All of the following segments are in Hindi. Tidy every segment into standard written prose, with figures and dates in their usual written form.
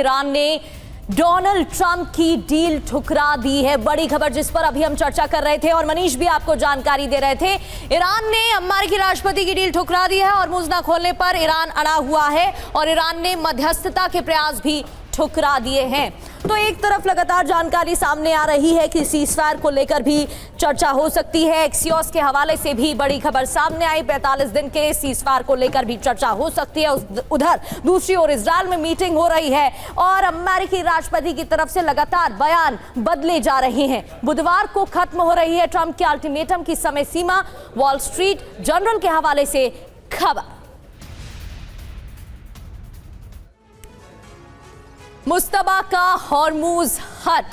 ईरान ने डोनाल्ड ट्रंप की डील ठुकरा दी है। बड़ी खबर जिस पर अभी हम चर्चा कर रहे थे और मनीष भी आपको जानकारी दे रहे थे। ईरान ने अमेरिकी राष्ट्रपति की डील ठुकरा दी है और मुज़्ज़ा खोलने पर ईरान अड़ा हुआ है और ईरान ने मध्यस्थता के प्रयास भी ठुकरा दिए हैं। तो एक तरफ लगातार जानकारी सामने आ रही है कि सीज़फायर को लेकर भी चर्चा हो सकती है। एक्सियोस के हवाले से भी बड़ी खबर सामने आई, 45 दिन के सीज़फायर को लेकर भी चर्चा हो सकती है। उधर दूसरी ओर इजरायल में मीटिंग हो रही है और अमेरिकी राष्ट्रपति की तरफ से लगातार बयान बदले जा रहे हैं। बुधवार को खत्म हो रही है ट्रंप के अल्टीमेटम की समय सीमा, वॉल स्ट्रीट जर्नल के हवाले से खबर। मुश्तबा का हॉर्मूज हट,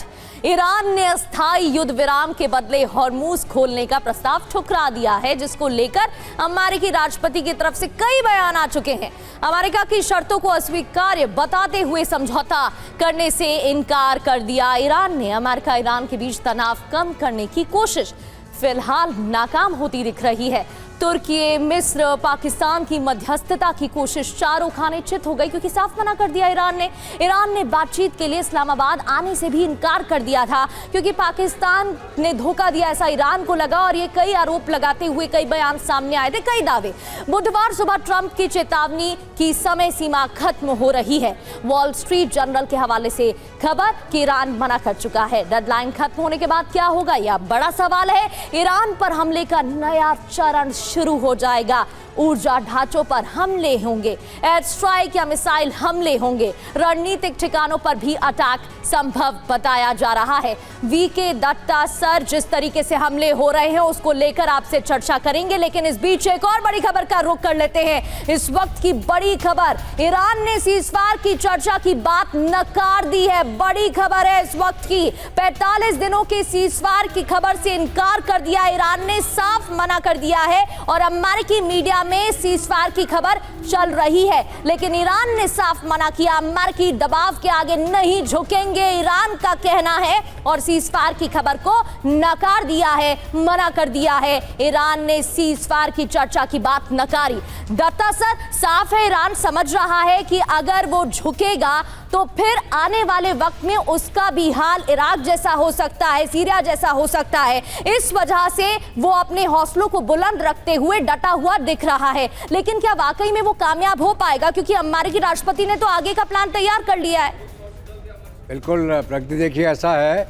ईरान ने अस्थायी युद्ध विराम के बदले हॉर्मूज खोलने का प्रस्ताव ठुकरा दिया है, जिसको लेकर अमेरिकी राष्ट्रपति की तरफ से कई बयान आ चुके हैं। अमेरिका की शर्तों को अस्वीकार्य बताते हुए समझौता करने से इनकार कर दिया। ईरान ने अमेरिका ईरान के बीच तनाव कम करने की कोशिश फिलहाल नाकाम होती दिख रही है। तुर्की, मिस्र, पाकिस्तान की मध्यस्थता की कोशिश चारों खाने चित हो गई, क्योंकि साफ मना कर दिया ईरान ने बातचीत के लिए इस्लामाबाद आने से भी इनकार कर दिया था, क्योंकि पाकिस्तान ने धोखा दिया ऐसा ईरान को लगा और ये कई आरोप लगाते हुए कई बयान सामने आए थे, कई दावे। बुधवार सुबह ट्रंप की चेतावनी की समय सीमा खत्म हो रही है। वॉल स्ट्रीट जर्नल के हवाले से खबर कि ईरान मना कर चुका है। डेडलाइन खत्म होने के बाद क्या होगा, यह बड़ा सवाल है। ईरान पर हमले का नया चरण शुरू हो जाएगा। ऊर्जा ढांचों पर हमले होंगे, एयर स्ट्राइक या मिसाइल हमले होंगे, रणनीतिक ठिकानों पर भी अटैक संभव बताया जा रहा है। वीके दत्ता सर, जिस तरीके से हमले हो रहे हैं उसको लेकर आपसे चर्चा करेंगे, लेकिन इस बीच एक और बड़ी खबर का रुख कर लेते हैं। इस वक्त की बड़ी खबर, ईरान ने सीज़फायर की चर्चा की बात नकार दी है। बड़ी खबर है इस वक्त की, 45 दिनों के सीज़फायर की खबर से इनकार कर दिया ईरान ने, साफ मना कर दिया है और अमेरिकी मीडिया में सीज़फायर की खबर चल रही है, लेकिन ईरान ने साफ मना किया। अमेरिकी दबाव के आगे नहीं झुकेंगे, ईरान का कहना है, और सीज़फायर की खबर को नकार दिया है, मना कर दिया है। ईरान ने सीज़फायर की चर्चा की बात नकारी। दत्ता सर, साफ है ईरान समझ रहा है कि अगर वो झुकेगा तो फिर आने वाले वक्त में उसका भी हाल इराक जैसा हो सकता है, सीरिया जैसा हो सकता है। इस वजह से वो अपने हौसलों को बुलंद रखते हुए डटा हुआ दिख रहा है, लेकिन क्या वाकई में वो कामयाब हो पाएगा, क्योंकि अमेरिकी राष्ट्रपति ने तो आगे का प्लान तैयार कर लिया है। बिल्कुल प्रगति, देखिए ऐसा है,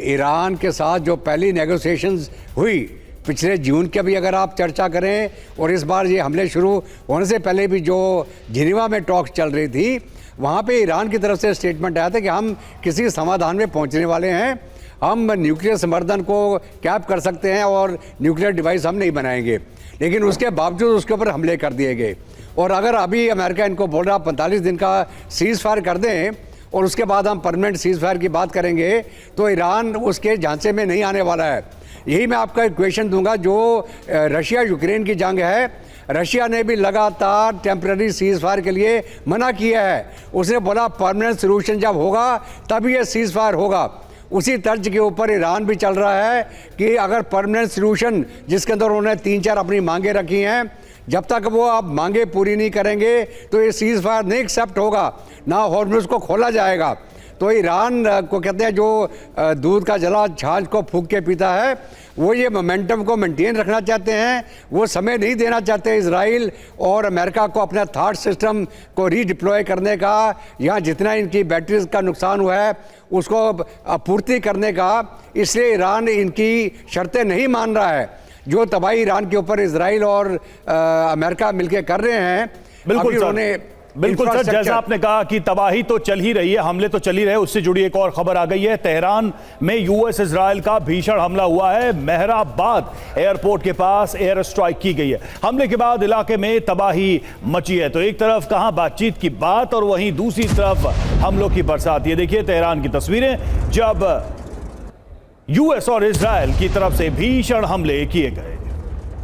ईरान के साथ जो पहली नेगोशिएशंस हुई पिछले जून के भी अगर आप चर्चा करें, और इस बार ये हमले शुरू होने से पहले भी जो जिनेवा में टॉक्स चल रही थी, वहाँ पे ईरान की तरफ से स्टेटमेंट आया था कि हम किसी समाधान में पहुँचने वाले हैं, हम न्यूक्लियर समर्थन को कैप कर सकते हैं और न्यूक्लियर डिवाइस हम नहीं बनाएंगे। लेकिन उसके बावजूद उसके ऊपर हमले कर दिए गए। और अगर अभी अमेरिका इनको बोल रहा 45 दिन का सीज़ फायर कर दें और उसके बाद हम परमानेंट सीज़ फायर की बात करेंगे, तो ईरान उसके झांसे में नहीं आने वाला है। यही मैं आपका एक क्वेश्चन दूंगा, जो रशिया यूक्रेन की जंग है, रशिया ने भी लगातार टेम्पररी सीज़ फायर के लिए मना किया है। उसने बोला परमानेंट सोल्यूशन जब होगा तभी ये सीज़ फायर होगा। उसी तर्ज के ऊपर ईरान भी चल रहा है कि अगर परमानेंट सोल्यूशन, जिसके अंदर उन्होंने 3-4 अपनी मांगे रखी हैं, जब तक वो अब मांगे पूरी नहीं करेंगे तो ये सीज़ फायर नहीं एक्सेप्ट होगा, ना हॉर्मुज़ को खोला जाएगा। तो ईरान को कहते हैं जो दूध का जला छाछ को फूंक के पीता है, वो ये मोमेंटम को मेंटेन रखना चाहते हैं। वो समय नहीं देना चाहते इजराइल और अमेरिका को अपना थॉट सिस्टम को रीडिप्लॉय करने का, या जितना इनकी बैटरीज का नुकसान हुआ है उसको आपूर्ति करने का। इसलिए ईरान इनकी शर्तें नहीं मान रहा है। जो तबाही ईरान के ऊपर इजराइल और अमेरिका मिलकर कर रहे हैं, बिल्कुल सर, जैसा आपने कहा कि तबाही तो चल ही रही है, हमले तो चल ही रहे। उससे जुड़ी एक और खबर आ गई है। तेहरान में यूएस इजराइल का भीषण हमला हुआ है। मेहराबाद एयरपोर्ट के पास एयर स्ट्राइक की गई है। हमले के बाद इलाके में तबाही मची है। तो एक तरफ कहां बातचीत की बात और वहीं दूसरी तरफ हमलों की बरसात। ये देखिए तेहरान की तस्वीरें, जब यूएस और इजराइल की तरफ से भीषण हमले किए गए।